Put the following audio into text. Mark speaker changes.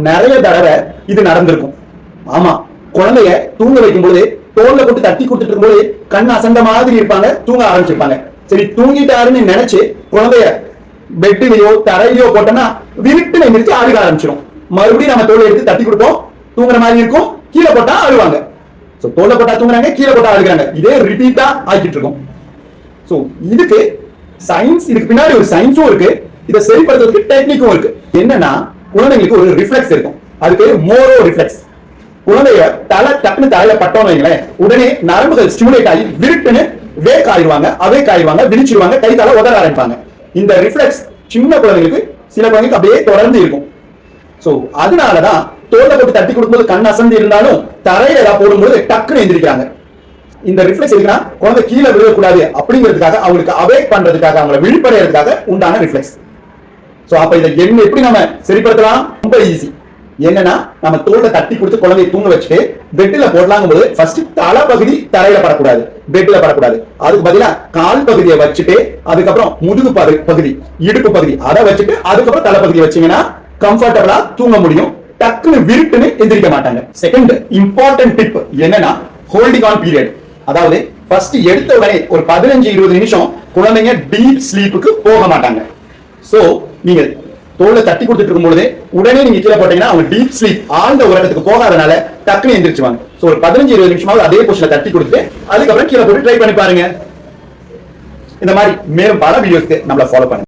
Speaker 1: நிறைய தடவை இது நடந்திருக்கும். ஆமா, குழந்தைய தூங்க வைக்கும் பொழுது தோல்ல போட்டு தட்டி கொடுத்துட்டு இருக்கும்போது கண் அசந்த மாதிரி இருப்பாங்க, தூங்க ஆரம்பிச்சிருப்பாங்க. சரி, தூங்கிட்டாருன்னு நினைச்சு குழந்தைய பெட்டிலையோ தரையிலயோ போட்டோம்னா விருட்டு எந்திரிச்சு அழுக ஆரம்பிச்சிடும். மறுபடியும் நம்ம தோலை எடுத்து தட்டி கொடுப்போம், தூங்குற மாதிரி இருக்கும். கீழே போட்டா அழுவாங்க. தோலை போட்டா தூங்குறாங்க, கீழே போட்டா அழுகிறாங்க. இதே ரிப்பீட்டா ஆக்கிட்டு இருக்கும். சோ இதுக்கு சயின்ஸ், இதுக்கு பின்னாடி ஒரு சயின்ஸும் இருக்கு. இதை சரிப்படுத்துறதுக்கு டெக்னிக்கும் இருக்கு. என்னன்னா, குழந்தைங்களுக்கு ஒரு ரிஃப்ளெக்ஸ் இருக்கும். அது பேரு மோரோ ரிஃப்ளெக்ஸ். குழந்தைய டக்குன்னு தலையில பட்டோன்னு வைங்களேன், உடனே நரம்புகள் ஸ்டிமுலேட் ஆகி விருட்டுன்னு வேக் ஆயிடுவாங்க, அவேக் ஆயிடுவாங்க, விழிச்சிருவாங்க, கை கால உதற ஆரம்பிப்பாங்க. இந்த ரிஃப்ளெக்ஸ் சின்ன குழந்தைங்களுக்கு, சில குழந்தைங்களுக்கு அப்படியே தொடர்ந்து இருக்கும். சோ அதனாலதான் தோலை போட்டு தட்டி கொடுக்கும்போது கண் அசந்து இருந்தாலும் தரையில ஏதாவது போடும்போது டக்குன்னு எந்திரிக்கிறாங்க. இந்த ரிஃப்ளெக்ஸ் எதுக்குன்னா, குழந்தை கீழே விழக்கூடாது அப்படிங்கிறதுக்காக, அவங்களுக்கு அவேக் பண்றதுக்காக, அவங்களை விழிப்படைறதுக்காக உண்டான ரிஃப்ளெக்ஸ். சோ அப்ப இதை எப்படி நம்ம சரிப்படுத்தலாம்? ரொம்ப ஈஸி. என்னன்னா, நம்ம தோலை தட்டி கொடுத்து குழந்தையை தூங்க வச்சுட்டு பெட்ல போடலாங்கும் போது ஃபர்ஸ்ட் தலை பகுதி தரையில படக்கூடாது, பெட்ல படக்கூடாது. அதுக்கு பதிலா கால் பகுதியை வச்சுட்டு, அதுக்கப்புறம் முதுகு பகுதி, இடுப்பு பகுதி அதை வச்சுட்டு, அதுக்கப்புறம் தலை பகுதியை வச்சீங்கன்னா கம்ஃபர்டபுளா தூங்க முடியும். டக்குன்னு விருட்டுன்னு எந்திரிக்க மாட்டாங்க. செகண்ட் இம்பார்ட்டன்ட் டிப் என்னன்னா, ஹோல்டிங் ஆன் பீரியட். அதாவது ஃபர்ஸ்ட் எடுத்த உடனே ஒரு 15-20 நிமிஷம் குழந்தைங்க டீப் ஸ்லீப்புக்கு போக மாட்டாங்க. சோ நீங்க தோலை தட்டி கொடுத்துட்டு இருக்கும் பொழுது உடனே நீங்க கீழே போட்டீங்கன்னா அவங்க டீப் ஸ்லீப், ஆழ்ந்த உறக்கத்துக்கு போகாதனால டக்குன்னு எந்திரிச்சுவாங்க. சோ ஒரு 15-20 நிமிஷமாவது அதே பொசிஷன்ல தட்டி கொடுத்துட்டு அதுக்கப்புறம் கீழே போட்டு ட்ரை பண்ணி பாருங்க. இந்த மாதிரி மேலும் பல வீடியோஸ்க்கு நம்மள ஃபாலோ பண்ணுங்க.